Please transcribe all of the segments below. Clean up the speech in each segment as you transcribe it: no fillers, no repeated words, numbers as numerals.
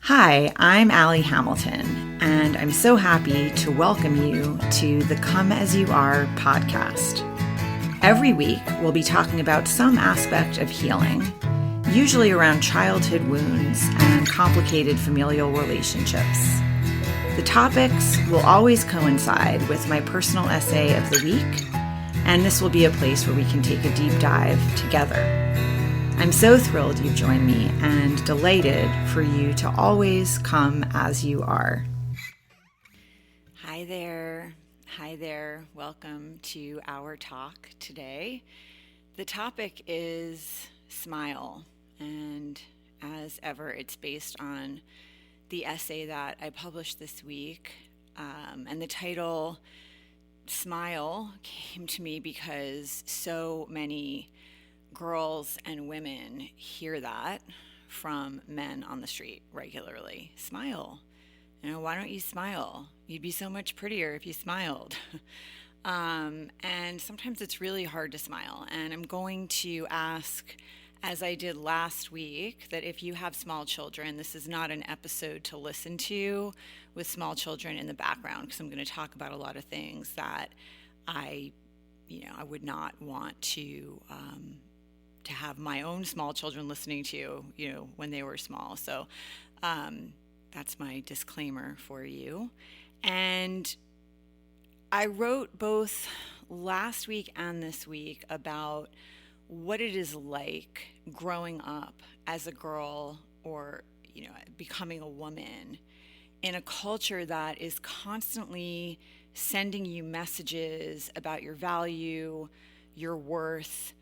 Hi, I'm Allie Hamilton, and I'm so happy to welcome you to the Come As You Are podcast. Every week, we'll be talking about some aspect of healing, usually around childhood wounds and complicated familial relationships. The topics will always coincide with my personal essay of the week, and this will be a place where we can take a deep dive together. I'm so thrilled you've joined me and delighted for you to always come as you are. Hi there. Hi there. Welcome to our talk today. The topic is smile, and as ever, it's based on the essay that I published this week. And the title, Smile, came to me because so many girls and women hear that from men on the street regularly. Smile. Why don't you smile? You'd be so much prettier if you smiled. And sometimes it's really hard to smile. And I'm going to ask, as I did last week, that if you have small children, this is not an episode to listen to with small children in the background, because I'm going to talk about a lot of things that I would not want to have my own small children listening to, when they were small. So that's my disclaimer for you. And I wrote both last week and this week about what it is like growing up as a girl or, becoming a woman in a culture that is constantly sending you messages about your value, your worth,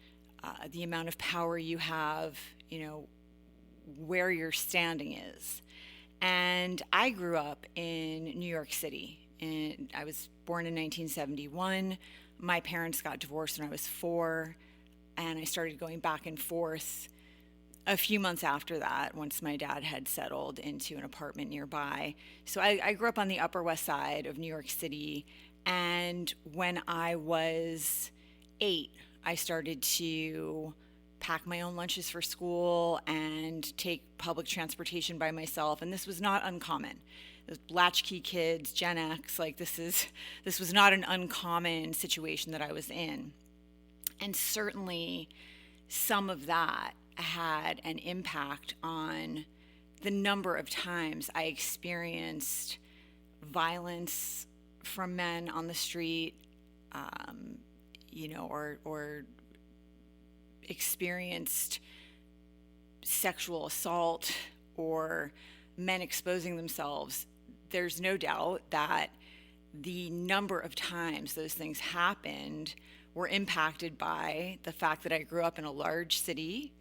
the amount of power you have, where your standing is. And I grew up in New York City, and I was born in 1971. My parents got divorced when I was 4, and I started going back and forth a few months after that, once my dad had settled into an apartment nearby. So I grew up on the Upper West Side of New York City, and when I was 8, I started to pack my own lunches for school and take public transportation by myself. And this was not uncommon. Those latchkey kids, Gen X, this was not an uncommon situation that I was in. And certainly some of that had an impact on the number of times I experienced violence from men on the street, or experienced sexual assault or men exposing themselves. There's no doubt that the number of times those things happened were impacted by the fact that I grew up in a large city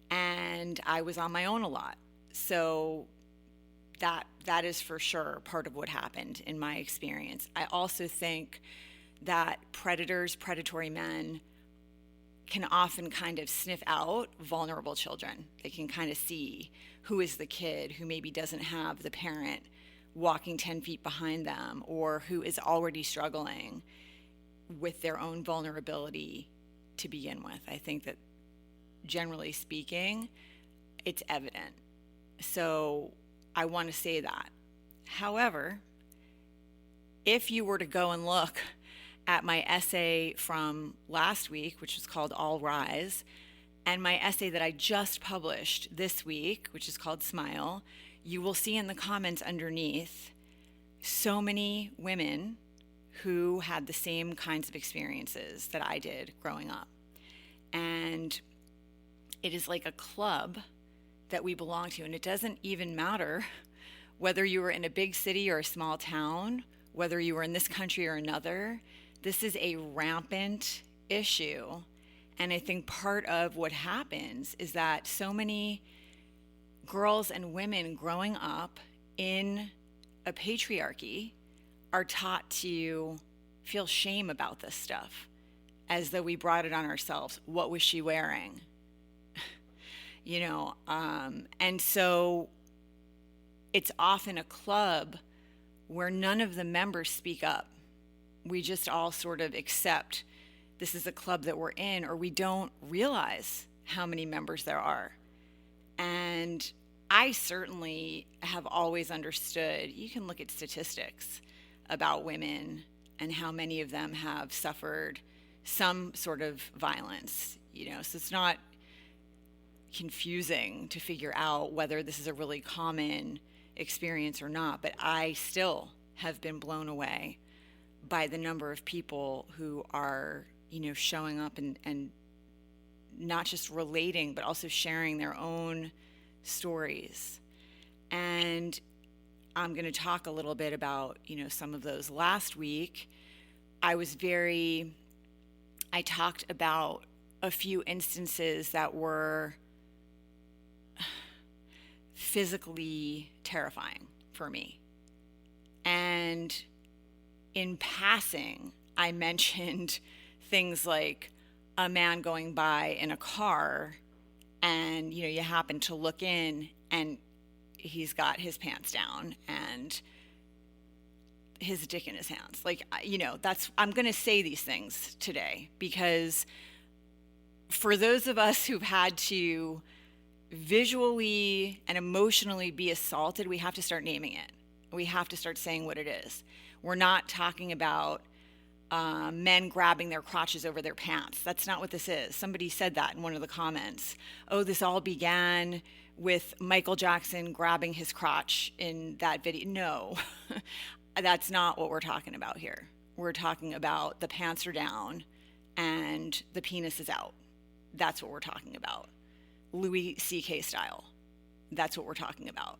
and I was on my own a lot. So that is for sure part of what happened in my experience. I also think that predatory men can often kind of sniff out vulnerable children. They can kind of see who is the kid who maybe doesn't have the parent walking 10 feet behind them, or who is already struggling with their own vulnerability to begin with. I think that generally speaking, it's evident. So I want to say that. However, if you were to go and look at my essay from last week, which was called All Rise, and my essay that I just published this week, which is called Smile, you will see in the comments underneath so many women who had the same kinds of experiences that I did growing up. And it is like a club that we belong to, and it doesn't even matter whether you were in a big city or a small town, whether you were in this country or another. This is a rampant issue. And I think part of what happens is that so many girls and women growing up in a patriarchy are taught to feel shame about this stuff, as though we brought it on ourselves. What was she wearing? And so it's often a club where none of the members speak up. We just all sort of accept this is a club that we're in, or we don't realize how many members there are. And I certainly have always understood, you can look at statistics about women and how many of them have suffered some sort of violence, so it's not confusing to figure out whether this is a really common experience or not. But I still have been blown away by the number of people who are, showing up and not just relating, but also sharing their own stories. And I'm going to talk a little bit about, some of those. Last week, I talked about a few instances that were physically terrifying for me. And in passing, I mentioned things like a man going by in a car and, you happen to look in and he's got his pants down and his dick in his hands. I'm going to say these things today because for those of us who've had to visually and emotionally be assaulted, we have to start naming it. We have to start saying what it is. We're not talking about men grabbing their crotches over their pants. That's not what this is. Somebody said that in one of the comments. Oh, this all began with Michael Jackson grabbing his crotch in that video. No, that's not what we're talking about here. We're talking about the pants are down and the penis is out. That's what we're talking about. Louis C.K. style. That's what we're talking about.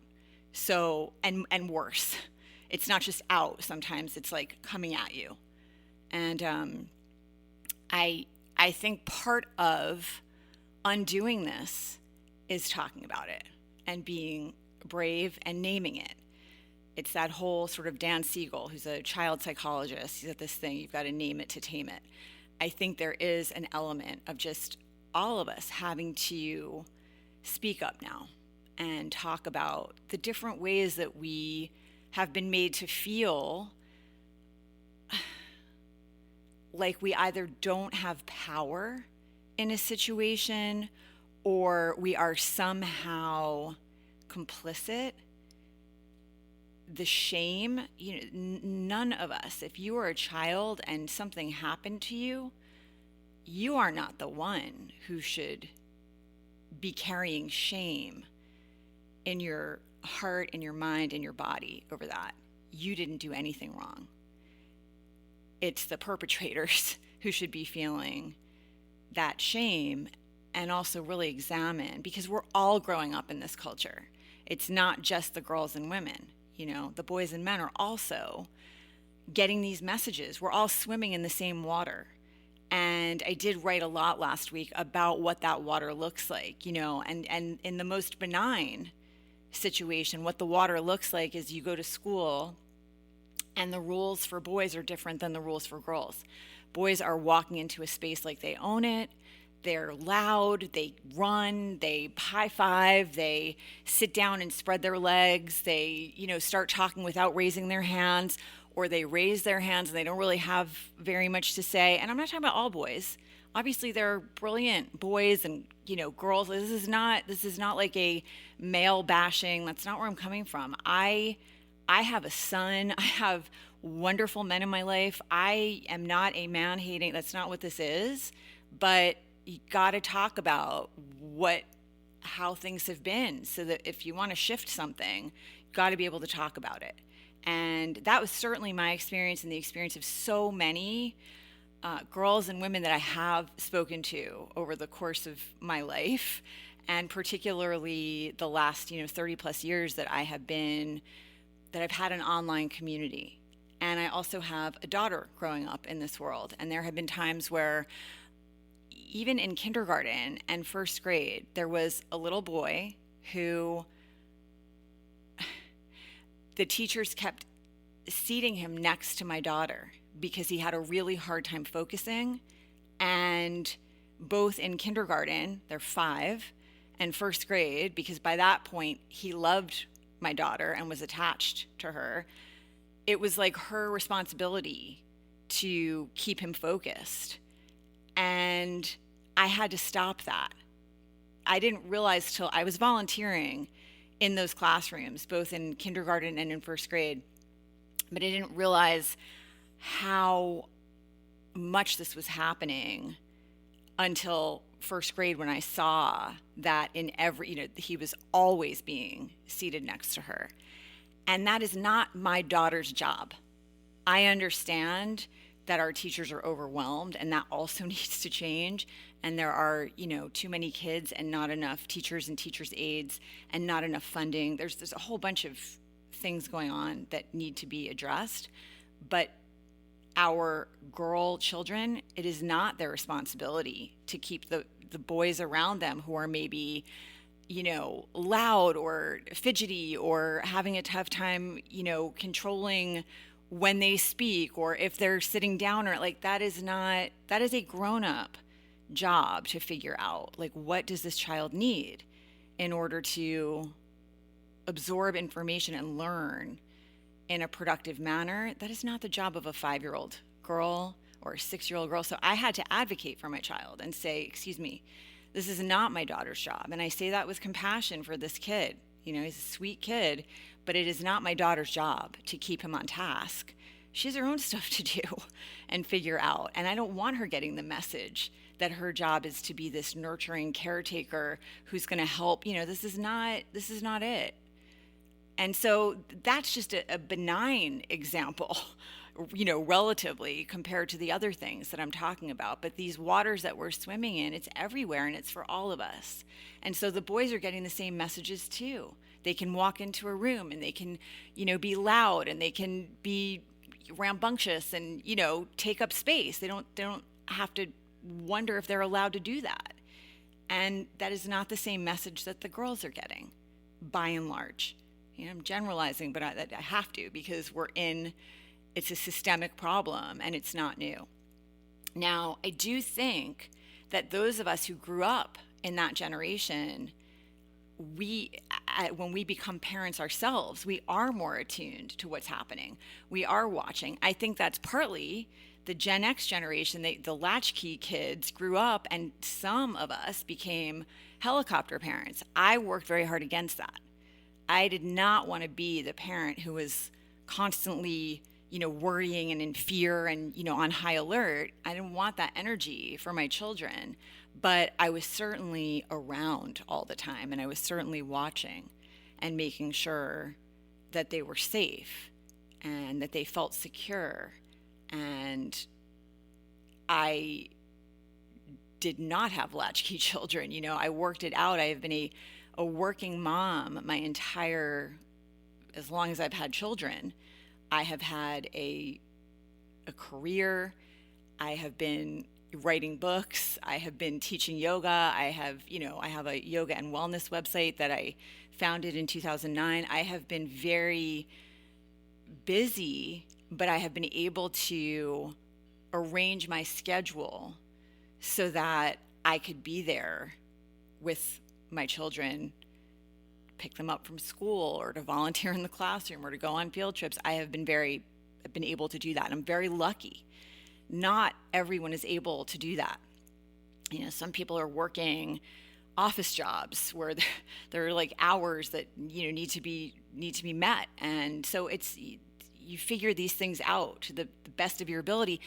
So, and worse. It's not just out. Sometimes it's like coming at you. And I think part of undoing this is talking about it and being brave and naming it. It's that whole sort of Dan Siegel, who's a child psychologist. He's at this thing, you've got to name it to tame it. I think there is an element of just all of us having to speak up now and talk about the different ways that we have been made to feel like we either don't have power in a situation or we are somehow complicit. The shame, none of us, if you are a child and something happened to you, you are not the one who should be carrying shame in your heart, in your mind, in your body over that. You didn't do anything wrong. It's the perpetrators who should be feeling that shame and also really examine, because we're all growing up in this culture. It's not just the girls and women. The boys and men are also getting these messages. We're all swimming in the same water. And I did write a lot last week about what that water looks like, and in the most benign situation, what the water looks like is you go to school and the rules for boys are different than the rules for girls. Boys are walking into a space like they own it. They're loud, they run, they high five, they sit down and spread their legs, they, start talking without raising their hands, or they raise their hands and they don't really have very much to say. And I'm not talking about all boys. Obviously, there are brilliant boys and, girls. This is not like a male bashing. That's not where I'm coming from. I have a son. I have wonderful men in my life. I am not a man hating. That's not what this is. But you got to talk about how things have been, so that if you want to shift something, you got to be able to talk about it. And that was certainly my experience and the experience of so many girls and women that I have spoken to over the course of my life, and particularly the last 30 plus years that I've had an online community. And I also have a daughter growing up in this world, and there have been times where even in kindergarten and first grade, there was a little boy who the teachers kept seating him next to my daughter because he had a really hard time focusing. And both in kindergarten, they're 5, and first grade, because by that point he loved my daughter and was attached to her, it was like her responsibility to keep him focused. And I had to stop that. I didn't realize till I was volunteering in those classrooms, both in kindergarten and in first grade. But I didn't realize how much this was happening until first grade, when I saw that in every, he was always being seated next to her. And that is not my daughter's job. I understand that our teachers are overwhelmed, and that also needs to change. And there are, too many kids and not enough teachers and teachers' aides and not enough funding. There's a whole bunch of things going on that need to be addressed. But our girl children, it is not their responsibility to keep the boys around them who are maybe, loud or fidgety or having a tough time, controlling when they speak, or if they're sitting down, or that is a grown-up job to figure out, what does this child need in order to absorb information and learn in a productive manner. That is not the job of a 5-year-old girl or a 6-year-old girl. So I had to advocate for my child and say, excuse me, this is not my daughter's job. And I say that with compassion for this kid. He's a sweet kid, but it is not my daughter's job to keep him on task. She has her own stuff to do and figure out. And I don't want her getting the message that her job is to be this nurturing caretaker who's going to help. This is not it. And so that's just a benign example, relatively compared to the other things that I'm talking about. But these waters that we're swimming in, it's everywhere, and it's for all of us. And so the boys are getting the same messages too. They can walk into a room and they can, be loud, and they can be rambunctious and, take up space. They don't have to wonder if they're allowed to do that. And that is not the same message that the girls are getting, by and large. I'm generalizing, but I have to, because it's a systemic problem and it's not new. Now, I do think that those of us who grew up in that generation, when we become parents ourselves, we are more attuned to what's happening. We are watching. I think that's partly the Gen X generation. The latchkey kids grew up, and some of us became helicopter parents. I worked very hard against that. I did not want to be the parent who was constantly, worrying and in fear and, on high alert. I didn't want that energy for my children, but I was certainly around all the time, and I was certainly watching and making sure that they were safe and that they felt secure. And I did not have latchkey children. I worked it out. I have been a working mom as long as I've had children. I have had a career. I have been writing books. I have been teaching yoga. I have a yoga and wellness website that I founded in 2009. I have been very busy, but I have been able to arrange my schedule so that I could be there with my children, pick them up from school, or to volunteer in the classroom, or to go on field trips. I've been able to do that. And I'm very lucky. Not everyone is able to do that. Some people are working office jobs where there are hours that need to be met. And so you figure these things out to the best of your ability.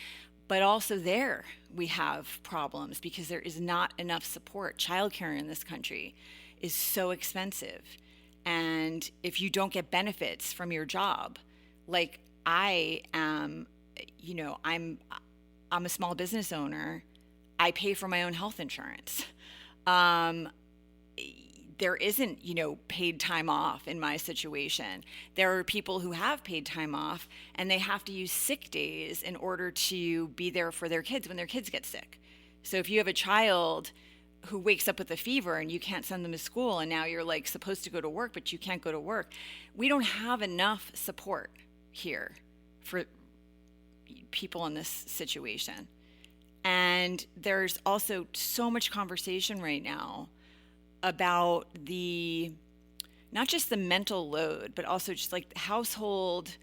But also there we have problems because there is not enough support. Childcare in this country is so expensive. And if you don't get benefits from your job, I am, I'm a small business owner. I pay for my own health insurance. There isn't, paid time off in my situation. There are people who have paid time off, and they have to use sick days in order to be there for their kids when their kids get sick. So if you have a child who wakes up with a fever and you can't send them to school, and now you're supposed to go to work, but you can't go to work, we don't have enough support here for people in this situation. And there's also so much conversation right now about not just the mental load, but also just household,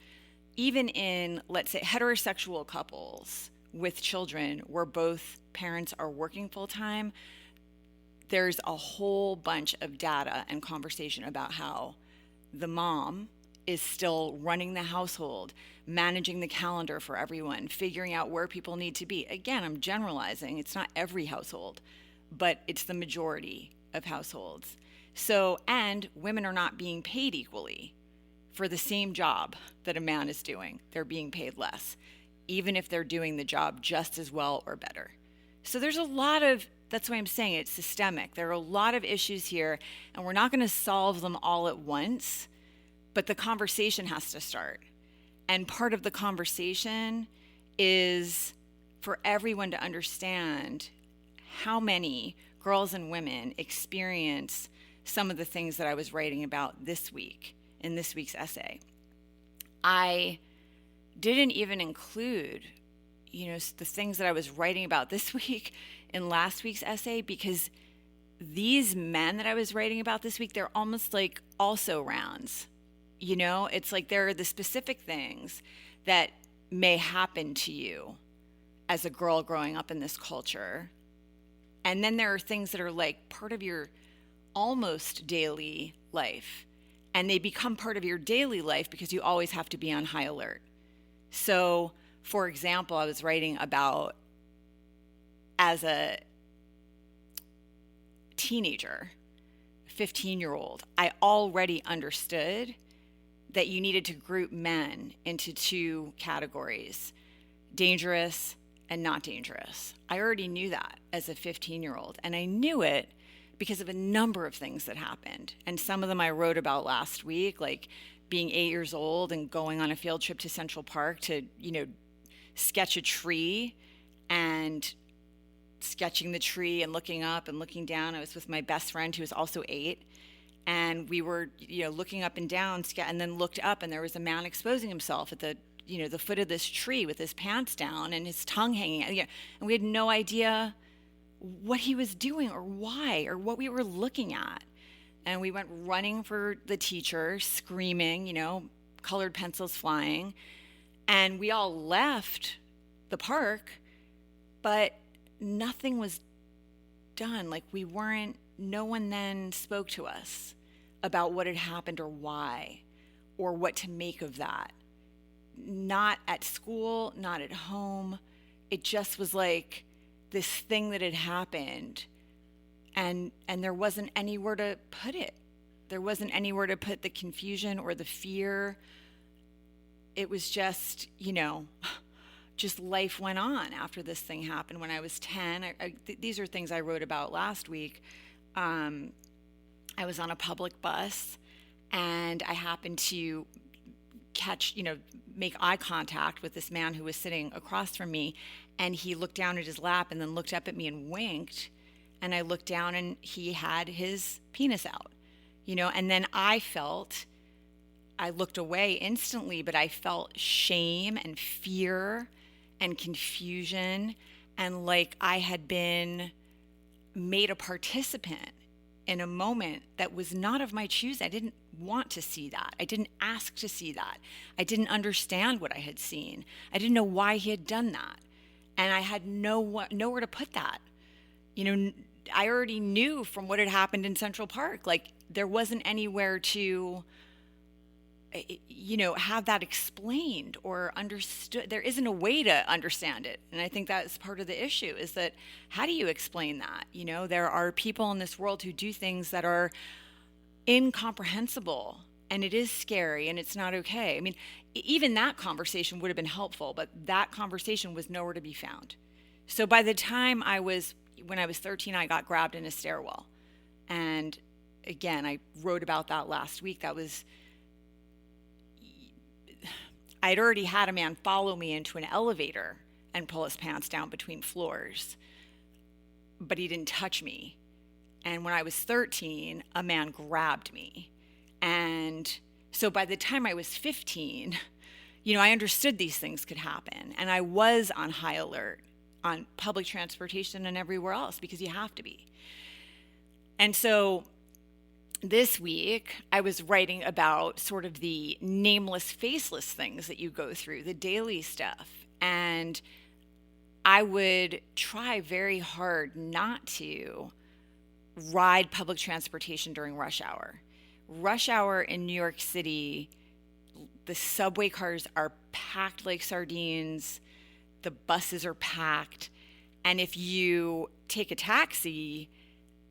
even in, let's say, heterosexual couples with children where both parents are working full time. There's a whole bunch of data and conversation about how the mom is still running the household, managing the calendar for everyone, figuring out where people need to be. Again, I'm generalizing. It's not every household, but it's the majority of households. So, and women are not being paid equally for the same job that a man is doing. They're being paid less, even if they're doing the job just as well or better. So there's a lot of, that's why I'm saying it's systemic. There are a lot of issues here, and we're not going to solve them all at once, but the conversation has to start. And part of the conversation is for everyone to understand how many girls and women experience some of the things that I was writing about this week in this week's essay. I didn't even include, the things that I was writing about this week in last week's essay, because these men that I was writing about this week, they're almost like also rounds. It's like there are the specific things that may happen to you as a girl growing up in this culture. And then there are things that are like part of your almost daily life. And they become part of your daily life because you always have to be on high alert. So, for example, I was writing about as a teenager, 15-year-old, I already understood that you needed to group men into two categories, dangerous and not dangerous. I already knew that as a 15-year-old, and I knew it because of a number of things that happened. And some of them I wrote about last week, like being 8 years old and going on a field trip to Central Park to, sketch a tree, and sketching the tree and looking up and looking down. I was with my best friend who was also 8. And we were, looking up and down, and then looked up, and there was a man exposing himself at the foot of this tree with his pants down and his tongue hanging out. And we had no idea what he was doing or why or what we were looking at. And we went running for the teacher, screaming, colored pencils flying. And we all left the park, but nothing was done. Like no one then spoke to us about what had happened or why or what to make of that. Not at school, not at home. It just was like this thing that had happened, and there wasn't anywhere to put it. There wasn't anywhere to put the confusion or the fear. It was just, just life went on after this thing happened. When I was 10, these are things I wrote about last week. I was on a public bus, and I happened to make eye contact with this man who was sitting across from me, and he looked down at his lap and then looked up at me and winked, and I looked down and he had his penis out, and then I looked away instantly, but I felt shame and fear and confusion, and like I had been made a participant in a moment that was not of my choosing. I didn't want to see that. I didn't ask to see that. I didn't understand what I had seen. I didn't know why he had done that. And I had nowhere to put that. I already knew from what had happened in Central Park, like there wasn't anywhere to, have that explained or understood. There isn't a way to understand it. And I think that's part of the issue, is that how do you explain that? There are people in this world who do things that are incomprehensible, and it is scary, and it's not okay. I mean, even that conversation would have been helpful, but that conversation was nowhere to be found. So by the time when I was 13, I got grabbed in a stairwell. And again, I wrote about that last week. I'd already had a man follow me into an elevator and pull his pants down between floors, but he didn't touch me. And when I was 13, a man grabbed me. And so by the time I was 15, I understood these things could happen. And I was on high alert on public transportation and everywhere else, because you have to be. And so this week, I was writing about sort of the nameless, faceless things that you go through, the daily stuff. And I would try very hard not to ride public transportation during rush hour. rush hour in New York City, the subway cars are packed like sardines, the buses are packed, and if you take a taxi,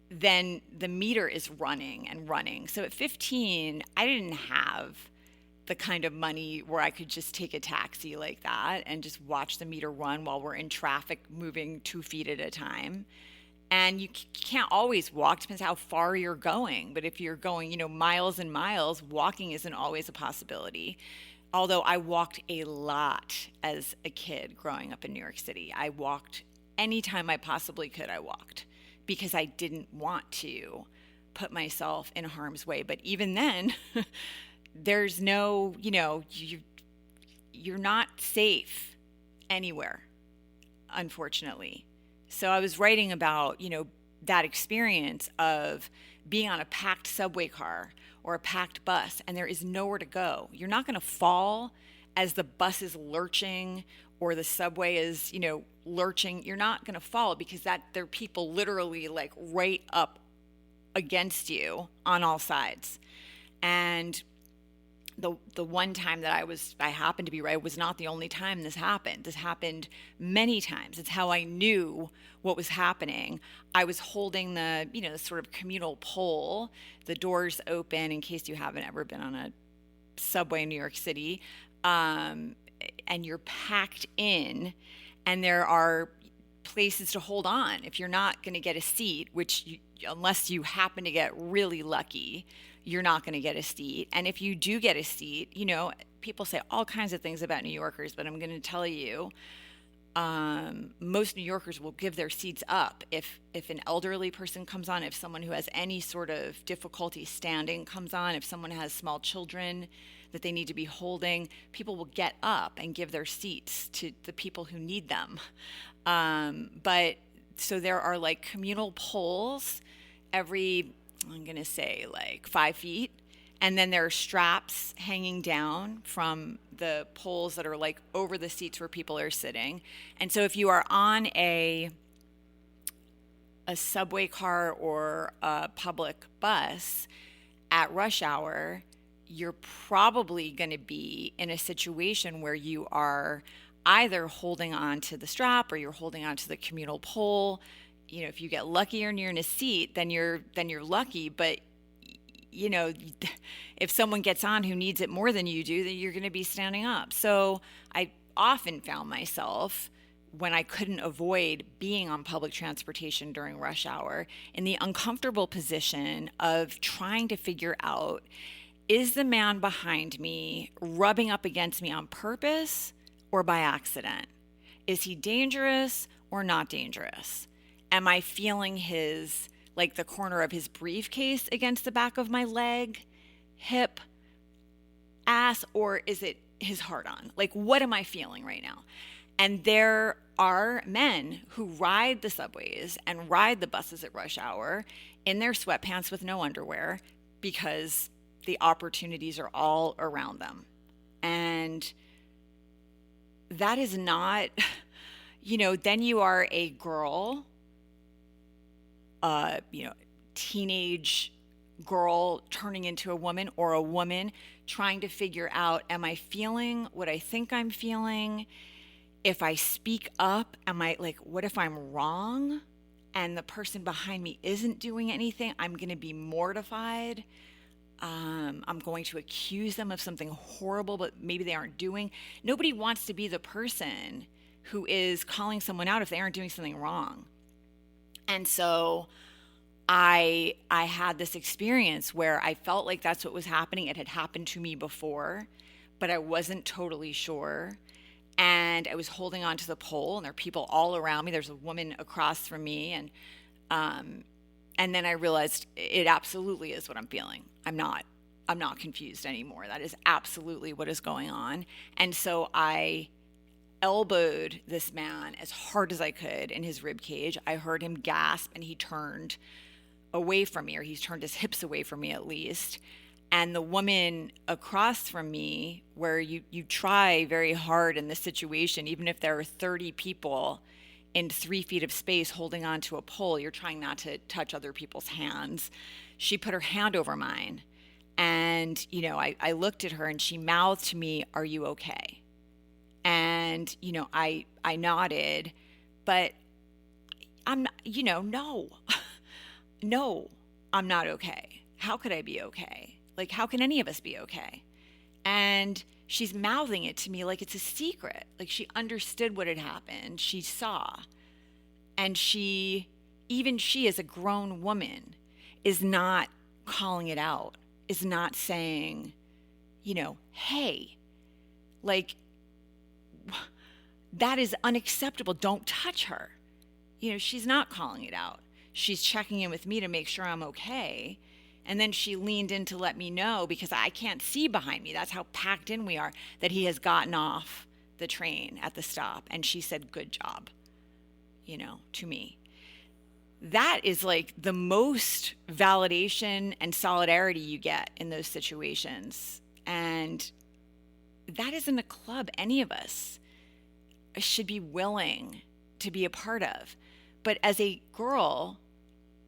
then the meter is running and running. So at 15, I didn't have the kind of money where I could just take a taxi like that and just watch the meter run while we're in traffic moving 2 feet at a time. And you can't always walk, depends how far you're going. But if you're going, miles and miles, walking isn't always a possibility. Although I walked a lot as a kid growing up in New York City. I walked anytime I possibly could, I walked because I didn't want to put myself in harm's way. But even then, there's no, you're not safe anywhere, unfortunately. So I was writing about, that experience of being on a packed subway car or a packed bus and there is nowhere to go. You're not going to fall as the bus is lurching or the subway is, lurching. You're not going to fall because there are people literally like right up against you on all sides. And the one time that I happened to be right was not the only time this happened. This happened many times. It's how I knew what was happening. I was holding the sort of communal pole, the doors open in case you haven't ever been on a subway in New York City, and you're packed in, and there are places to hold on. If you're not going to get a seat, unless you happen to get really lucky, you're not going to get a seat. And if you do get a seat, people say all kinds of things about New Yorkers, but I'm going to tell you, most New Yorkers will give their seats up. If an elderly person comes on, if someone who has any sort of difficulty standing comes on, if someone has small children that they need to be holding, people will get up and give their seats to the people who need them. But so there are like communal poles every, I'm going to say like 5 feet. And then there are straps hanging down from the poles that are like over the seats where people are sitting. And so if you are on a subway car or a public bus at rush hour, you're probably going to be in a situation where you are either holding on to the strap or you're holding on to the communal pole. If you get lucky and you're in a seat, then you're lucky. But if someone gets on who needs it more than you do, then you're going to be standing up. So I often found myself, when I couldn't avoid being on public transportation during rush hour, in the uncomfortable position of trying to figure out, is the man behind me rubbing up against me on purpose or by accident? Is he dangerous or not dangerous? Am I feeling the corner of his briefcase against the back of my leg, hip, ass, or is it his heart on? Like, what am I feeling right now? And there are men who ride the subways and ride the buses at rush hour in their sweatpants with no underwear because the opportunities are all around them. And that is not, then you are a girl, teenage girl turning into a woman, or a woman trying to figure out, am I feeling what I think I'm feeling? If I speak up, what if I'm wrong and the person behind me isn't doing anything? I'm going to be mortified. I'm going to accuse them of something horrible, but maybe they aren't doing. Nobody wants to be the person who is calling someone out if they aren't doing something wrong. And so I had this experience where I felt like that's what was happening. It had happened to me before, but I wasn't totally sure. And I was holding onto the pole, and there are people all around me. There's a woman across from me, and then I realized it absolutely is what I'm feeling. I'm not confused anymore. That is absolutely what is going on. And so I elbowed this man as hard as I could in his rib cage. I heard him gasp, and he turned away from me, or he turned his hips away from me at least. And the woman across from me, where you try very hard in this situation, even if there are 30 people in 3 feet of space holding on to a pole, you're trying not to touch other people's hands. She put her hand over mine And, I looked at her and she mouthed to me, "Are you okay?" And, I nodded, but I'm not, no, no, I'm not okay. How could I be okay? Like, how can any of us be okay? And she's mouthing it to me like it's a secret. Like she understood what had happened. She saw. And even she as a grown woman, is not calling it out, is not saying, hey, like, that is unacceptable. Don't touch her. She's not calling it out. She's checking in with me to make sure I'm okay. And then she leaned in to let me know, because I can't see behind me. That's how packed in we are, that he has gotten off the train at the stop. And she said, "Good job," to me. That is like the most validation and solidarity you get in those situations. And that isn't a club any of us should be willing to be a part of. But as a girl,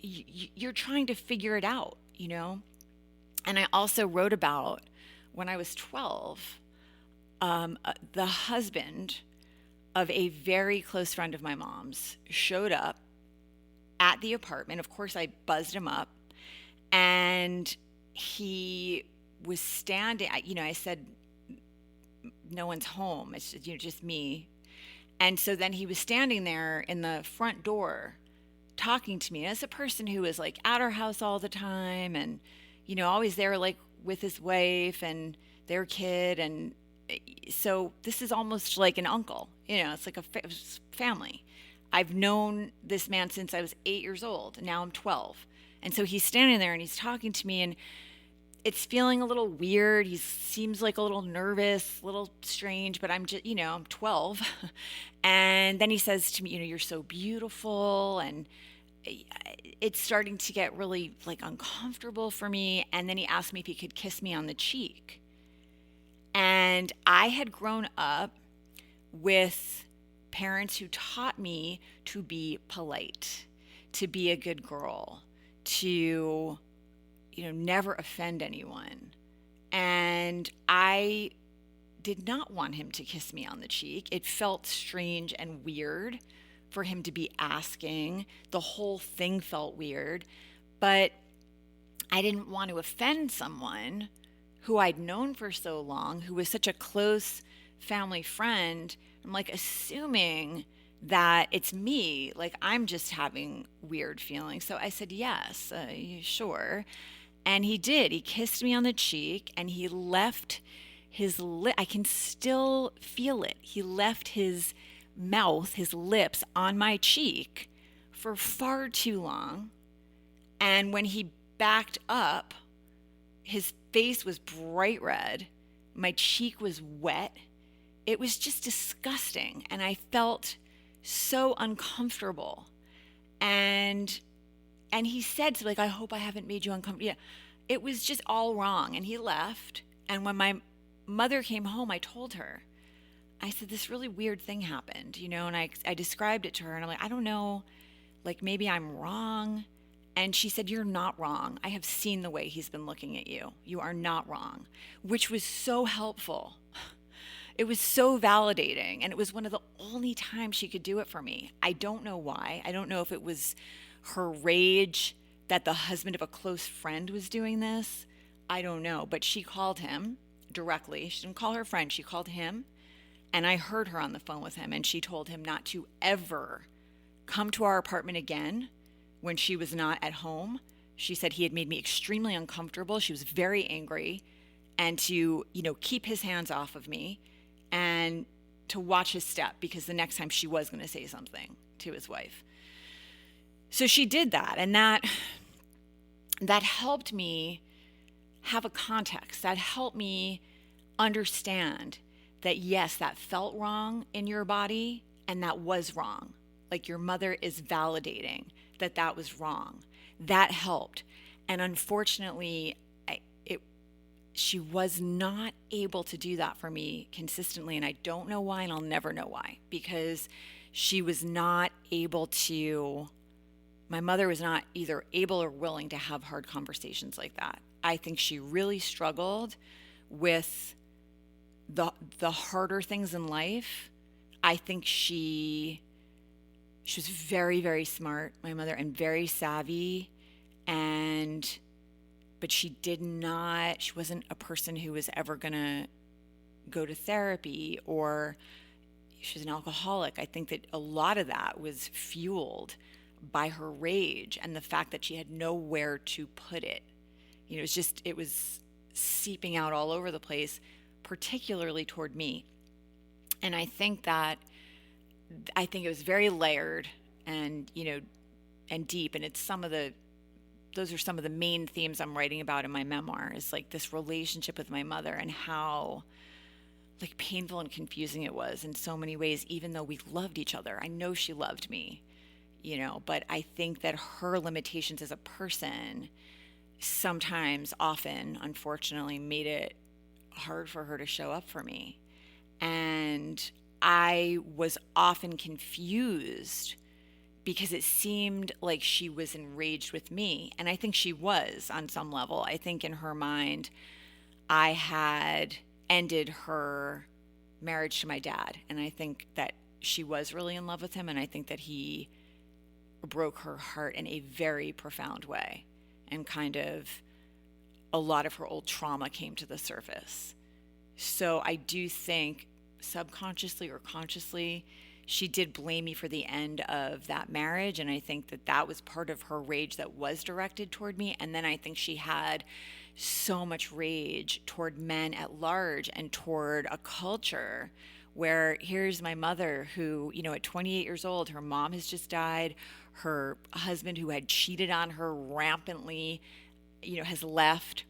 you're trying to figure it out, And I also wrote about when I was 12, the husband of a very close friend of my mom's showed up at the apartment. Of course, I buzzed him up, and he was standing. I said, "No one's home. It's just me." And so then he was standing there in the front door talking to me as a person who was like at our house all the time, and always there, like with his wife and their kid. And so this is almost like an uncle, it's like a family. I've known this man since I was 8 years old, and now I'm 12. And so he's standing there and he's talking to me, and it's feeling a little weird. He seems like a little nervous, a little strange, but I'm just, I'm 12. And then he says to me, "You're so beautiful." And it's starting to get really like uncomfortable for me. And then he asked me if he could kiss me on the cheek. And I had grown up with parents who taught me to be polite, to be a good girl, to never offend anyone. And I did not want him to kiss me on the cheek. It felt strange and weird for him to be asking. The whole thing felt weird, but I didn't want to offend someone who I'd known for so long, who was such a close family friend. I'm like assuming that it's me, like I'm just having weird feelings. So I said, "Yes, sure." And he did. He kissed me on the cheek, and he left his lip. I can still feel it. He left his mouth, his lips on my cheek for far too long. And when he backed up, his face was bright red. My cheek was wet. It was just disgusting. And I felt so uncomfortable. And he said to me, like, "I hope I haven't made you uncomfortable." Yeah, it was just all wrong. And he left. And when my mother came home, I told her, I said, "This really weird thing happened, and I described it to her. And I'm like, I don't know, like maybe I'm wrong. And she said, "You're not wrong. I have seen the way he's been looking at you. You are not wrong," which was so helpful. It was so validating. And it was one of the only times she could do it for me. I don't know why. I don't know if it was her rage that the husband of a close friend was doing this. I don't know. But she called him directly. She didn't call her friend. She called him. And I heard her on the phone with him. And she told him not to ever come to our apartment again when she was not at home. She said he had made me extremely uncomfortable. She was very angry. And to, keep his hands off of me and to watch his step, because the next time she was going to say something to his wife. So she did that. And that helped me have a context. That helped me understand that, yes, that felt wrong in your body, and that was wrong. Like your mother is validating that was wrong. That helped. And unfortunately, she was not able to do that for me consistently. And I don't know why, and I'll never know why, because she was not able to, my mother was not either able or willing to have hard conversations like that. I think she really struggled with the harder things in life. I think she was very, very smart, my mother, and very savvy, but she wasn't a person who was ever gonna go to therapy, or she was an alcoholic. I think that a lot of that was fueled by her rage and the fact that she had nowhere to put it. It was seeping out all over the place, particularly toward me. And I think it was very layered and deep. And those are some of the main themes I'm writing about in my memoir, is like this relationship with my mother and how like painful and confusing it was in so many ways, even though we loved each other. I know she loved me, but I think that her limitations as a person often, unfortunately, made it hard for her to show up for me. And I was often confused because it seemed like she was enraged with me. And I think she was on some level. I think in her mind, I had ended her marriage to my dad. And I think that she was really in love with him. And I think that he broke her heart in a very profound way. And kind of a lot of her old trauma came to the surface. So I do think subconsciously or consciously, she did blame me for the end of that marriage. And I think that was part of her rage that was directed toward me. And then I think she had so much rage toward men at large and toward a culture where here's my mother who, at 28 years old, her mom has just died. Her husband, who had cheated on her rampantly, has left.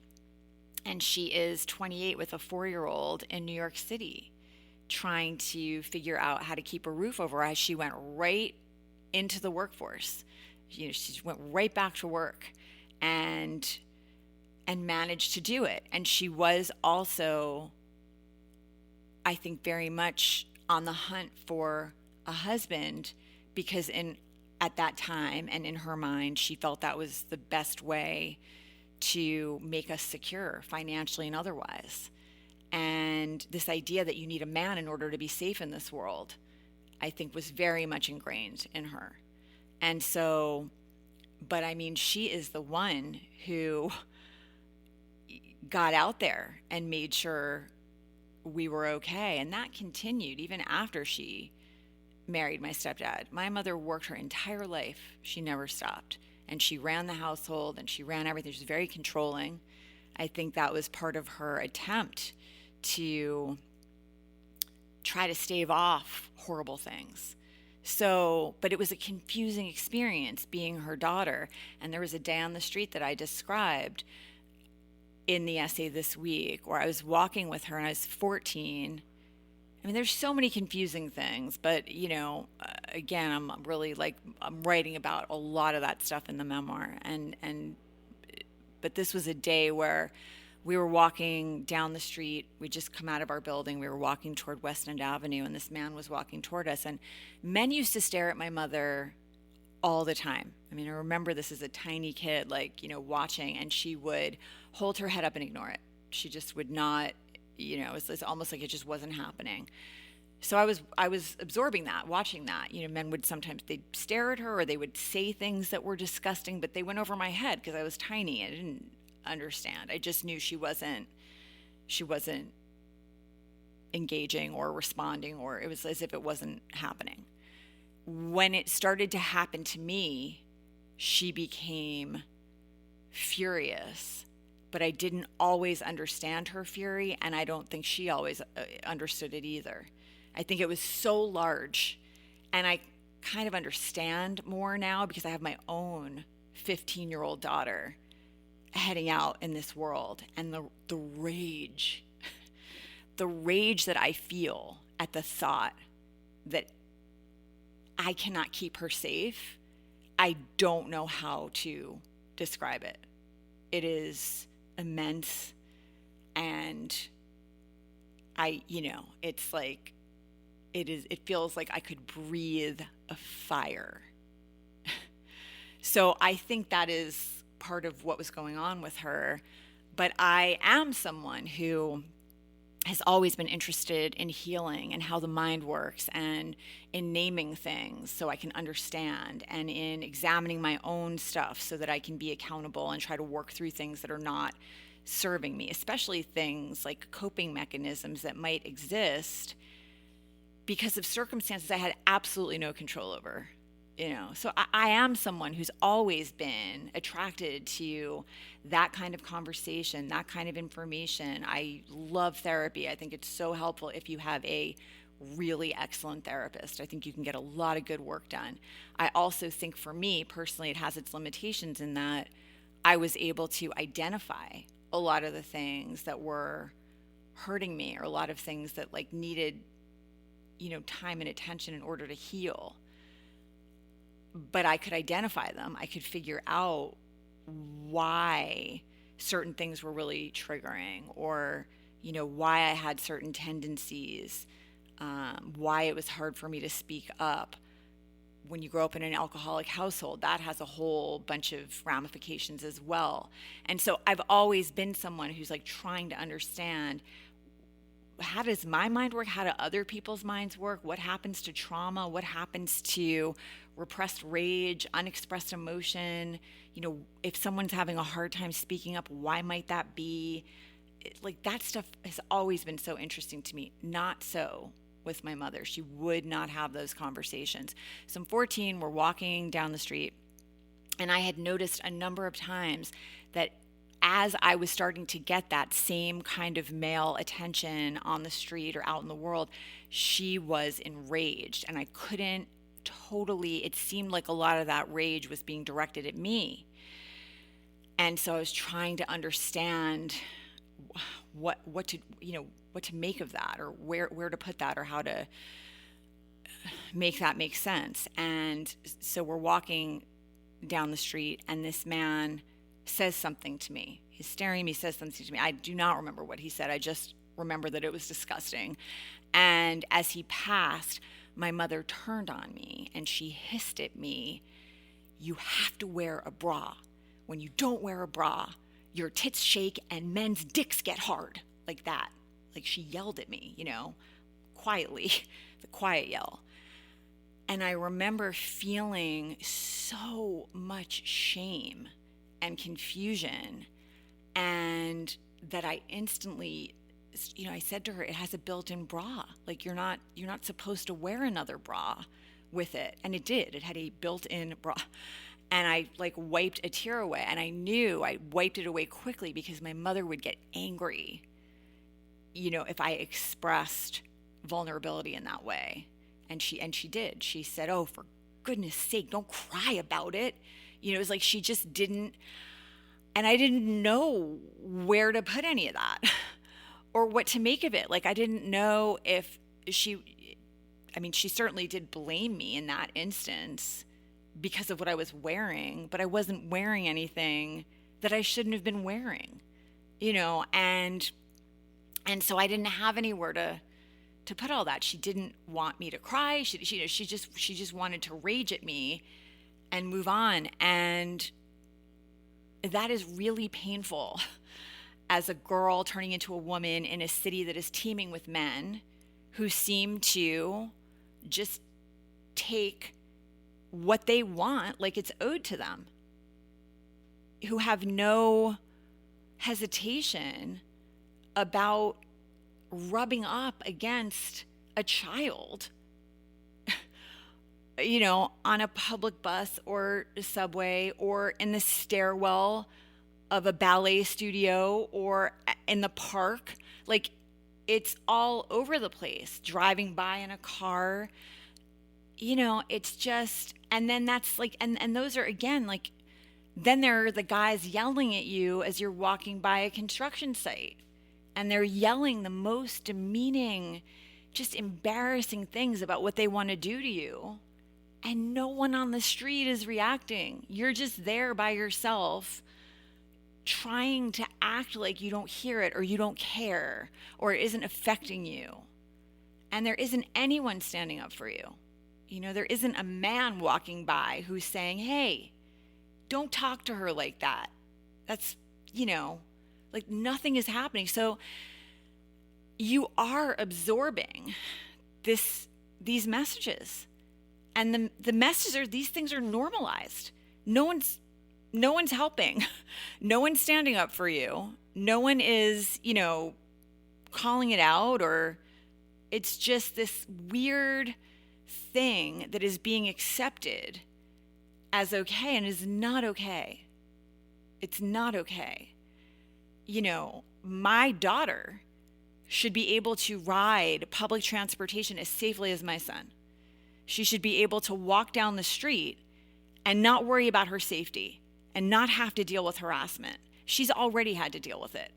And she is 28 with a 4-year-old in New York City, trying to figure out how to keep a roof over her as she went right into the workforce. She went right back to work and managed to do it. And she was also, I think, very much on the hunt for a husband, because at that time and in her mind, she felt that was the best way to make us secure financially and otherwise. And this idea that you need a man in order to be safe in this world, I think, was very much ingrained in her. And so, but I mean, she is the one who got out there and made sure we were okay. And that continued even after she married my stepdad. My mother worked her entire life. She never stopped. And she ran the household and she ran everything. She was very controlling. I think that was part of her attempt to try to stave off horrible things. So, but it was a confusing experience being her daughter. And there was a day on the street that I described in the essay this week where I was walking with her and I was 14. I mean, there's so many confusing things, but, again, I'm writing about a lot of that stuff in the memoir. But this was a day where we were walking down the street. We'd just come out of our building. We were walking toward West End Avenue, and this man was walking toward us. And men used to stare at my mother all the time. I mean, I remember this as a tiny kid, watching, and she would hold her head up and ignore it. She just would not, it's almost like it just wasn't happening. So I was absorbing that, watching that. Men would they'd stare at her or they would say things that were disgusting, but they went over my head because I was tiny. I didn't understand. I just knew she wasn't engaging or responding, or it was as if it wasn't happening. When it started to happen to me, she became furious, but I didn't always understand her fury, and I don't think she always understood it either. I think it was so large, and I kind of understand more now because I have my own 15-year-old daughter heading out in this world, and the rage that I feel at the thought that I cannot keep her safe, I don't know how to describe it. It is immense, and it's like, it feels like I could breathe a fire. So I think that is part of what was going on with her. But I am someone who has always been interested in healing and how the mind works, and in naming things so I can understand, and in examining my own stuff so that I can be accountable and try to work through things that are not serving me, especially things like coping mechanisms that might exist because of circumstances I had absolutely no control over. So I am someone who's always been attracted to that kind of conversation, that kind of information. I love therapy. I think it's so helpful if you have a really excellent therapist. I think you can get a lot of good work done. I also think for me personally, it has its limitations in that I was able to identify a lot of the things that were hurting me, or a lot of things that like needed, time and attention in order to heal. But I could identify them. I could figure out why certain things were really triggering, or, why I had certain tendencies, why it was hard for me to speak up. When you grow up in an alcoholic household, that has a whole bunch of ramifications as well. And so I've always been someone who's like trying to understand, how does my mind work? How do other people's minds work? What happens to trauma? What happens to repressed rage, unexpressed emotion? If someone's having a hard time speaking up, why might that be? Like that stuff has always been so interesting to me. Not so with my mother. She would not have those conversations. So I'm 14, we're walking down the street, and I had noticed a number of times that as I was starting to get that same kind of male attention on the street or out in the world, she was enraged, and I couldn't totally, it seemed like a lot of that rage was being directed at me. And so I was trying to understand what to make of that, or where to put that, or how to make that make sense. And so we're walking down the street, and this man says something to me. He's staring at me, says something to me. I do not remember what he said. I just remember that it was disgusting. And as he passed, my mother turned on me and she hissed at me, "You have to wear a bra. When you don't wear a bra, your tits shake and men's dicks get hard." Like that. Like she yelled at me, quietly, the quiet yell. And I remember feeling so much shame and confusion, and that I instantly, I said to her, "It has a built-in bra. Like you're not supposed to wear another bra with it." And it did. It had a built-in bra. And I like wiped a tear away, and I knew I wiped it away quickly because my mother would get angry, if I expressed vulnerability in that way. And she did. She said, "Oh, for goodness sake, don't cry about it." It was like she just didn't, and I didn't know where to put any of that or what to make of it. Like I didn't know if she certainly did blame me in that instance because of what I was wearing, but I wasn't wearing anything that I shouldn't have been wearing, and so I didn't have anywhere to put all that. She didn't want me to cry. She just wanted to rage at me and move on. And that is really painful as a girl turning into a woman in a city that is teeming with men who seem to just take what they want like it's owed to them, who have no hesitation about rubbing up against a child, on a public bus or a subway, or in the stairwell of a ballet studio, or in the park. Like it's all over the place, driving by in a car, it's just, and then that's like, and those are again, like, then there are the guys yelling at you as you're walking by a construction site, and they're yelling the most demeaning, just embarrassing things about what they want to do to you. And no one on the street is reacting. You're just there by yourself, trying to act like you don't hear it, or you don't care, or it isn't affecting you. And there isn't anyone standing up for you. There isn't a man walking by who's saying, "Hey, don't talk to her like that. That's, like nothing is happening. So you are absorbing these messages. And the messages are, these things are normalized. No one's helping. No one's standing up for you. No one is, calling it out, or it's just this weird thing that is being accepted as okay and is not okay. It's not okay. My daughter should be able to ride public transportation as safely as my son. She should be able to walk down the street and not worry about her safety and not have to deal with harassment. She's already had to deal with it.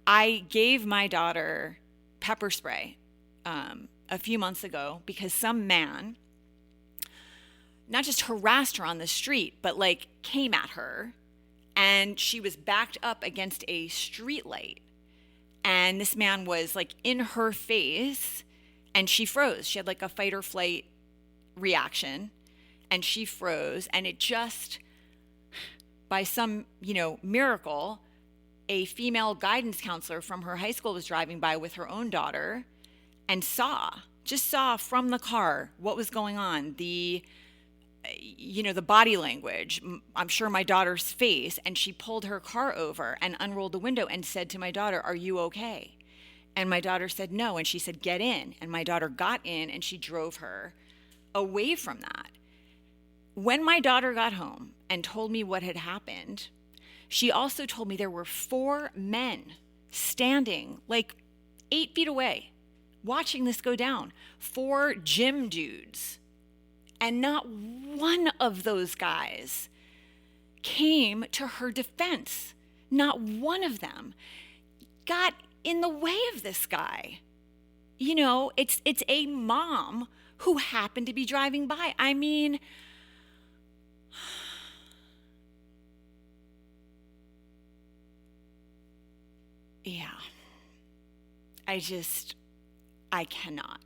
I gave my daughter pepper spray a few months ago because some man not just harassed her on the street, but like came at her, and she was backed up against a street light. And this man was like in her face, and she froze. She had like a fight or flight reaction, and she froze. And it just, by some, miracle, a female guidance counselor from her high school was driving by with her own daughter and saw from the car what was going on, the body language, I'm sure my daughter's face, and she pulled her car over and unrolled the window and said to my daughter, "Are you okay?" And my daughter said no, and she said, "Get in." And my daughter got in, and she drove her away from that. When my daughter got home and told me what had happened, she also told me there were 4 men standing like 8 feet away watching this go down. 4 gym dudes. And not one of those guys came to her defense. Not one of them got in the way of this guy. It's a mom who happened to be driving by. I mean, yeah. I cannot.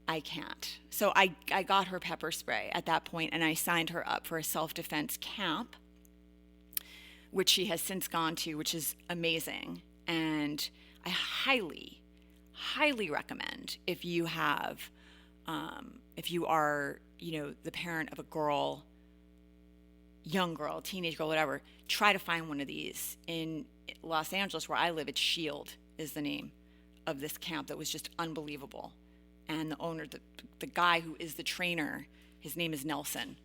I can't. So I got her pepper spray at that point, and I signed her up for a self-defense camp, which she has since gone to, which is amazing. And I highly, highly recommend if you are, the parent of a girl, young girl, teenage girl, whatever, try to find one of these. In Los Angeles, where I live, it's SHIELD is the name of this camp that was just unbelievable. And the owner, the guy who is the trainer, his name is Nelson,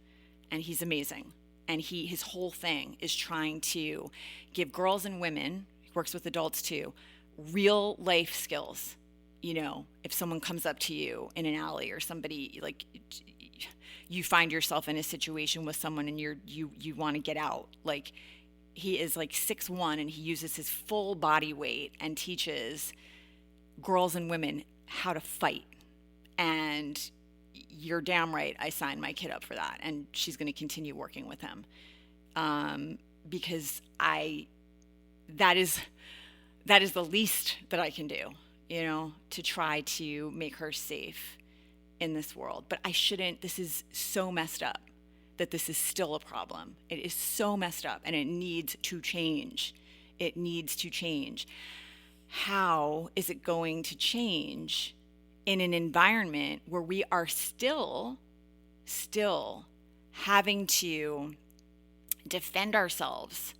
and he's amazing. And his whole thing is trying to give girls and women, he works with adults too, real life skills. If someone comes up to you in an alley, or somebody, like, you find yourself in a situation with someone and you want to get out. Like, he is like 6'1", and he uses his full body weight and teaches girls and women how to fight. And you're damn right, I signed my kid up for that. And she's going to continue working with him. Because that is the least that I can do, to try to make her safe in this world. But I shouldn't, this is so messed up that this is still a problem. It is so messed up, and it needs to change. It needs to change. How is it going to change in an environment where we are still having to defend ourselves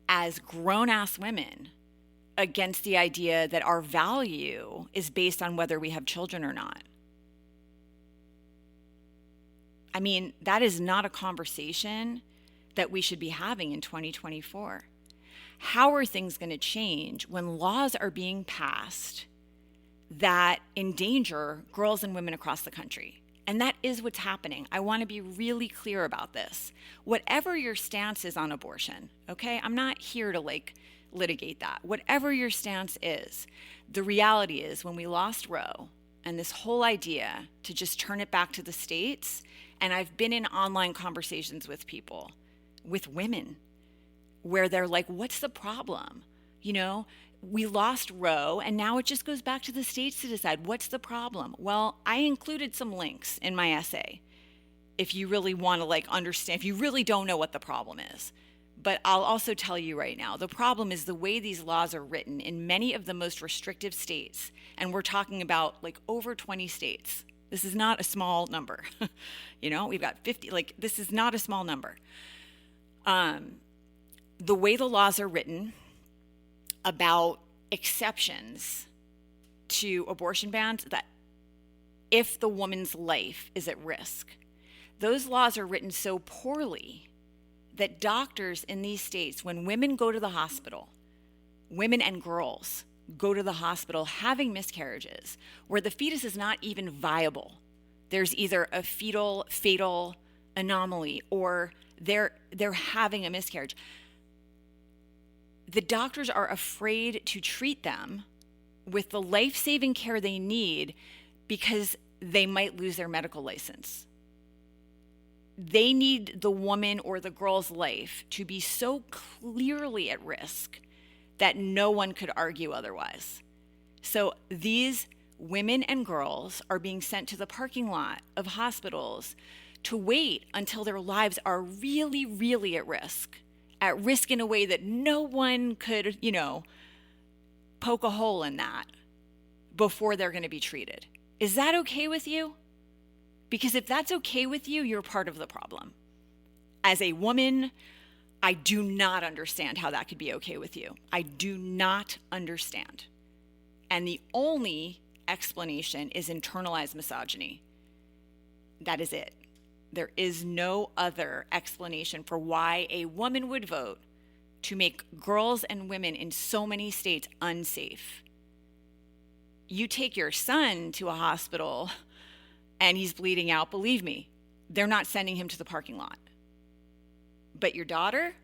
as grown-ass women against the idea that our value is based on whether we have children or not? I mean, that is not a conversation that we should be having in 2024. How are things going to change when laws are being passed that endanger girls and women across the country? And that is what's happening. I want to be really clear about this. Whatever your stance is on abortion, okay? I'm not here to litigate that. Whatever your stance is, the reality is when we lost Roe and this whole idea to just turn it back to the states, and I've been in online conversations with people, with women, where they're like, what's the problem? We lost Roe, and now it just goes back to the states to decide what's the problem. Well, I included some links in my essay if you really want to like understand, if you really don't know what the problem is. But I'll also tell you right now, the problem is the way these laws are written in many of the most restrictive states. And we're talking about like over 20 states. This is not a small number. We've got 50, like this is not a small number. The way the laws are written about exceptions to abortion bans, that if the woman's life is at risk, those laws are written so poorly that doctors in these states, when women go to the hospital, women and girls go to the hospital having miscarriages, where the fetus is not even viable. There's either a fatal anomaly, or they're having a miscarriage. The doctors are afraid to treat them with the life-saving care they need because they might lose their medical license. They need the woman or the girl's life to be so clearly at risk that no one could argue otherwise. So these women and girls are being sent to the parking lot of hospitals to wait until their lives are really, really at risk in a way that no one could, poke a hole in that before they're going to be treated. Is that okay with you? Because if that's okay with you, you're part of the problem. As a woman, I do not understand how that could be okay with you. I do not understand. And the only explanation is internalized misogyny. That is it. There is no other explanation for why a woman would vote to make girls and women in so many states unsafe. You take your son to a hospital and he's bleeding out, believe me, they're not sending him to the parking lot. But your daughter,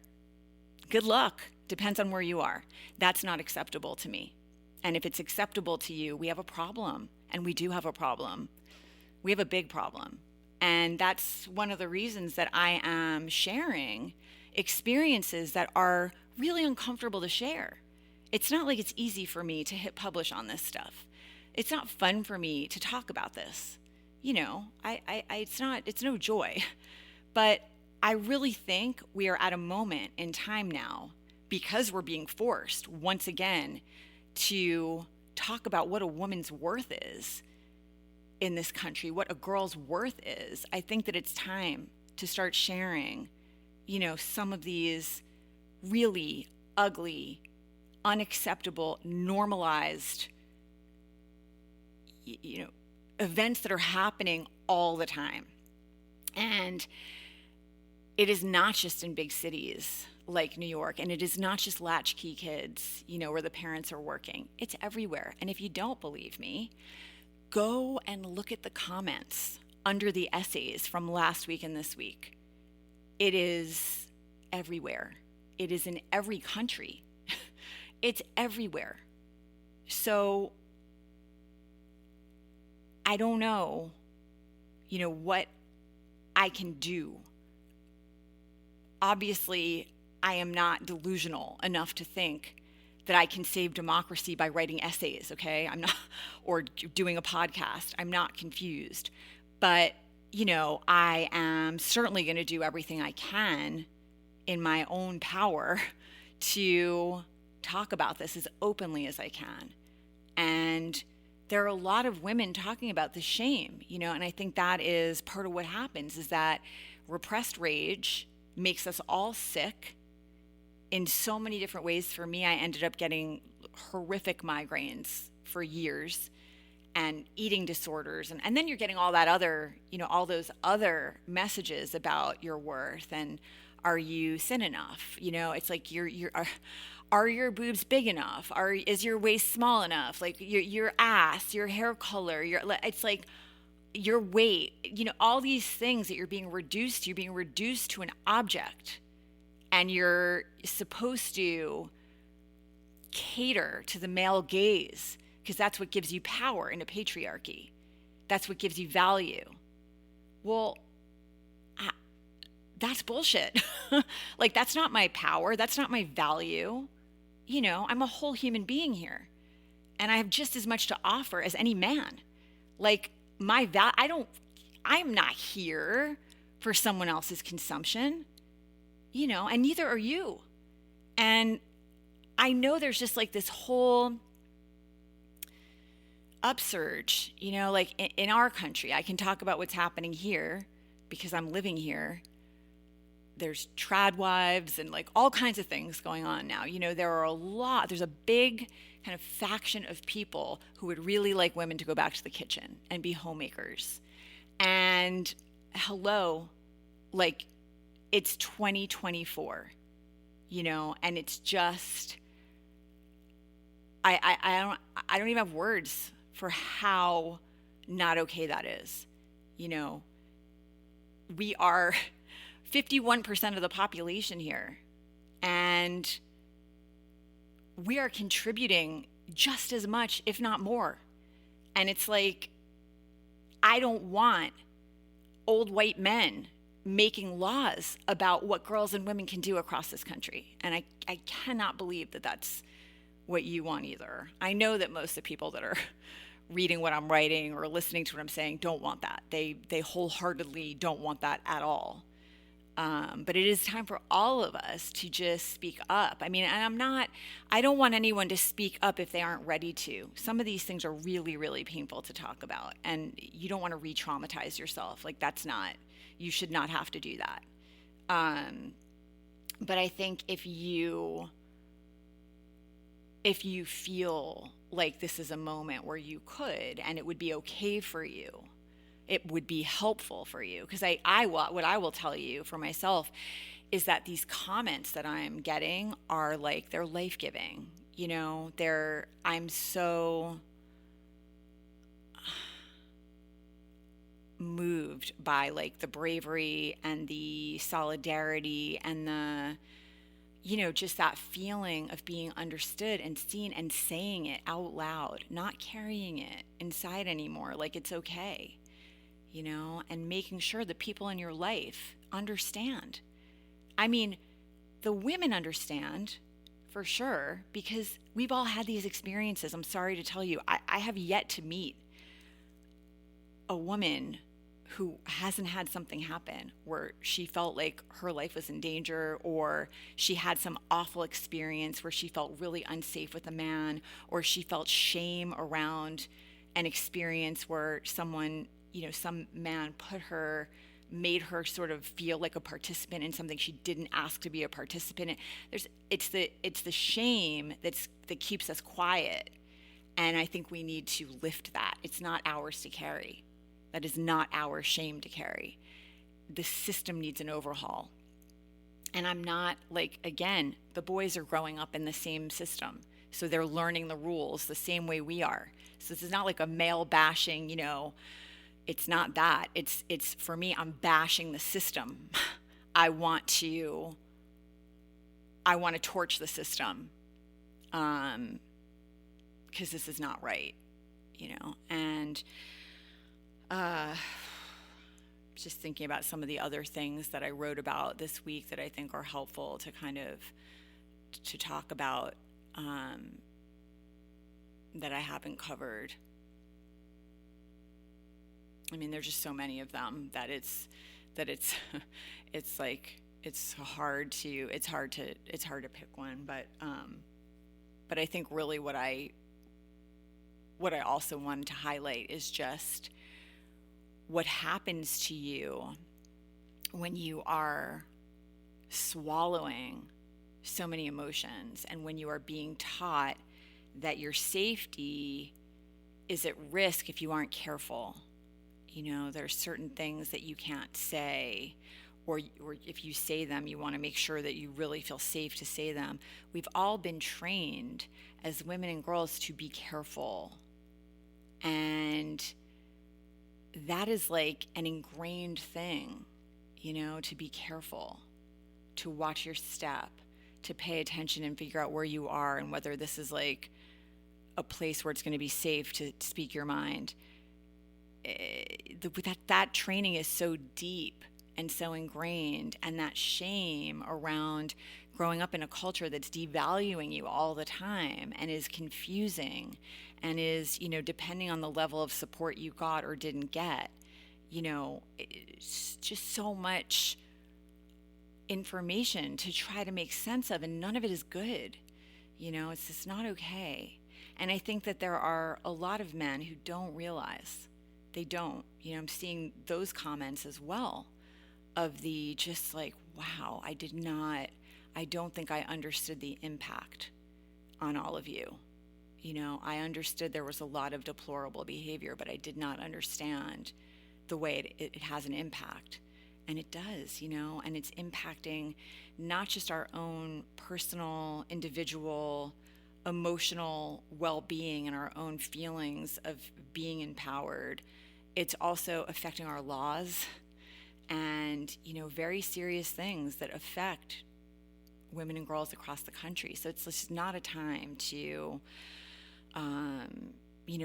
good luck. Depends on where you are. That's not acceptable to me. And if it's acceptable to you, we have a problem. And we do have a problem. We have a big problem. And that's one of the reasons that I am sharing experiences that are really uncomfortable to share. It's not like it's easy for me to hit publish on this stuff. It's not fun for me to talk about this. It's no joy. But I really think we are at a moment in time now, because we're being forced once again to talk about what a woman's worth is in this country, what a girl's worth is. I think that it's time to start sharing, some of these really ugly, unacceptable, normalized, events that are happening all the time. And it is not just in big cities like New York, and it is not just latchkey kids, where the parents are working. It's everywhere. And if you don't believe me, go and look at the comments under the essays from last week and this week. It is everywhere. It is in every country. It's everywhere. So I don't know, what I can do. Obviously, I am not delusional enough to think that I can save democracy by writing essays, okay? I'm not, or doing a podcast. I'm not confused. But, I am certainly going to do everything I can in my own power to talk about this as openly as I can. And there are a lot of women talking about the shame, and I think that is part of what happens, is that repressed rage makes us all sick in so many different ways. For me, I ended up getting horrific migraines for years and eating disorders. And then you're getting all that other, all those other messages about your worth and are you thin enough? It's like are your boobs big enough? Is your waist small enough? Like your ass, your hair color, it's like your weight, all these things that you're being reduced to an object, and you're supposed to cater to the male gaze because that's what gives you power in a patriarchy. That's what gives you value. Well, that's bullshit. Like, that's not my power. That's not my value. I'm a whole human being here, and I have just as much to offer as any man. Like, I'm not here for someone else's consumption, and neither are you. And I know there's just like this whole upsurge, like in our country. I can talk about what's happening here because I'm living here. There's trad wives and like all kinds of things going on now. There's a big kind of faction of people who would really like women to go back to the kitchen and be homemakers. And hello, like it's 2024, and it's just, I don't even have words for how not okay that is. We are 51% of the population here, and we are contributing just as much, if not more. And it's like, I don't want old white men making laws about what girls and women can do across this country. And I cannot believe that that's what you want either. I know that most of the people that are reading what I'm writing or listening to what I'm saying don't want that. They wholeheartedly don't want that at all. But it is time for all of us to just speak up. I mean, and I don't want anyone to speak up if they aren't ready to. Some of these things are really, really painful to talk about, and you don't want to re-traumatize yourself. Like you should not have to do that. But I think if you feel like this is a moment where you could, and it would be okay for you, it would be helpful for you. Because what I will tell you for myself is that these comments that I'm getting are like, they're life-giving. I'm so moved by like the bravery and the solidarity and the, just that feeling of being understood and seen and saying it out loud, not carrying it inside anymore. Like it's okay. And making sure the people in your life understand. I mean, the women understand for sure, because we've all had these experiences. I'm sorry to tell you, I have yet to meet a woman who hasn't had something happen where she felt like her life was in danger, or she had some awful experience where she felt really unsafe with a man, or she felt shame around an experience where someone, some man made her sort of feel like a participant in something she didn't ask to be a participant in. It's the shame that keeps us quiet. And I think we need to lift that. It's not ours to carry. That is not our shame to carry. The system needs an overhaul. And I'm not like, again, the boys are growing up in the same system. So they're learning the rules the same way we are. So this is not like a male bashing, it's not that. It's for me, I'm bashing the system. I want to torch the system. Because this is not right, and just thinking about some of the other things that I wrote about this week that I think are helpful to kind of to talk about, that I haven't covered. I mean, there's just so many of them that it's like it's hard to pick one, but I think really what I also wanted to highlight is just what happens to you when you are swallowing so many emotions, and when you are being taught that your safety is at risk if you aren't careful. There are certain things that you can't say, or if you say them, you want to make sure that you really feel safe to say them. We've all been trained as women and girls to be careful. And that is like an ingrained thing, to be careful, to watch your step, to pay attention and figure out where you are and whether this is like a place where it's going to be safe to speak your mind. That training is so deep and so ingrained, and that shame around growing up in a culture that's devaluing you all the time and is confusing and is, depending on the level of support you got or didn't get, it's just so much information to try to make sense of, and none of it is good. It's just not okay. And I think that there are a lot of men who don't realize. They don't. I'm seeing those comments as well, of the just like, wow, I don't think I understood the impact on all of you. I understood there was a lot of deplorable behavior, but I did not understand the way it has an impact. And it does, and it's impacting not just our own personal, individual, emotional well-being and our own feelings of being empowered. It's also affecting our laws and, very serious things that affect women and girls across the country. So it's just not a time to,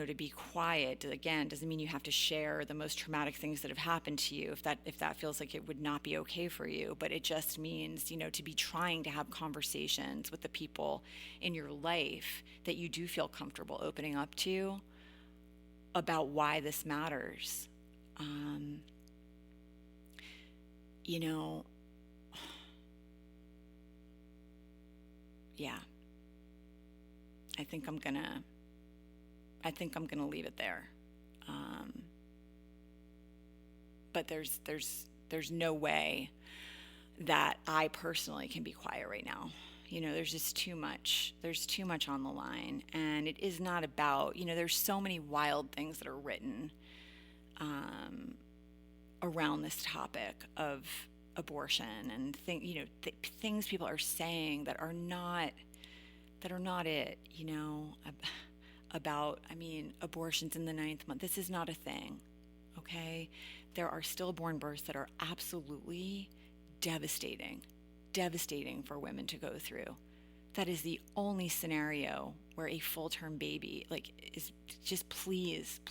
to be quiet. Again, doesn't mean you have to share the most traumatic things that have happened to you if that feels like it would not be okay for you. But it just means, to be trying to have conversations with the people in your life that you do feel comfortable opening up to about why this matters. Yeah, I think I'm gonna leave it there. But there's no way that I personally can be quiet right now. There's just too much. There's too much on the line, and it is not about. There's so many wild things that are written around this topic of abortion and things people are saying that are not it. About abortions in the 9th month. This is not a thing. Okay, there are stillborn births that are absolutely devastating for women to go through. That is the only scenario where a full-term baby is just please,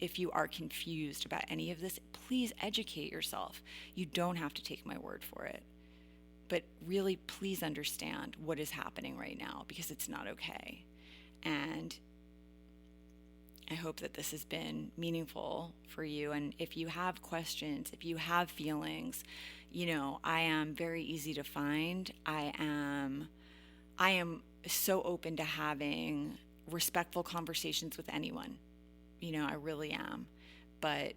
if you are confused about any of this, please educate yourself. You don't have to take my word for it. But really, please understand what is happening right now, because it's not okay. And I hope that this has been meaningful for you. And if you have questions, if you have feelings, I am very easy to find. I am so open to having respectful conversations with anyone. I really am. But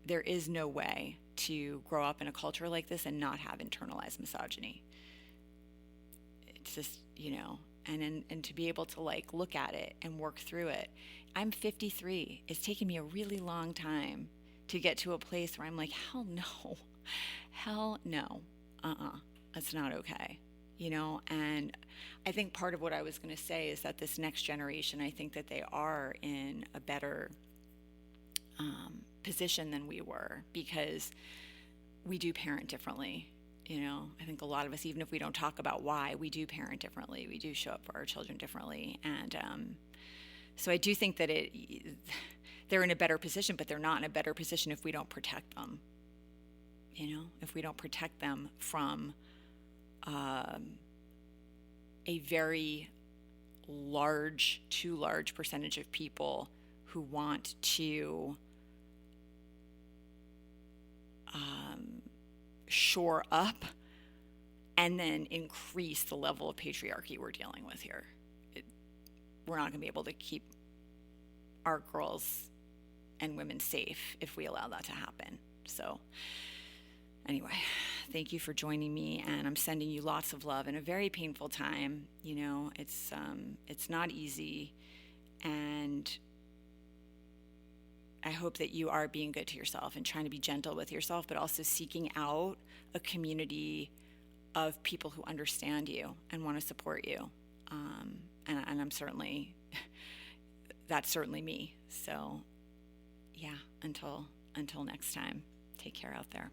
there is no way to grow up in a culture like this and not have internalized misogyny. It's just, and to be able to look at it and work through it. I'm 53. It's taken me a really long time to get to a place where I'm like, hell no, that's not okay. And I think part of what I was going to say is that this next generation, I think that they are in a better position than we were, because we do parent differently. I think a lot of us, even if we don't talk about why, we do parent differently. We do show up for our children differently. And so I do think that they're in a better position, but they're not in a better position if we don't protect them. If we don't protect them from a very too large percentage of people who want to shore up and then increase the level of patriarchy we're dealing with here. We're not going to be able to keep our girls and women safe if we allow that to happen. So anyway, thank you for joining me, and I'm sending you lots of love in a very painful time. It's not easy, and I hope that you are being good to yourself and trying to be gentle with yourself, but also seeking out a community of people who understand you and want to support you. And I'm certainly, that's certainly me. So yeah, until next time, take care out there.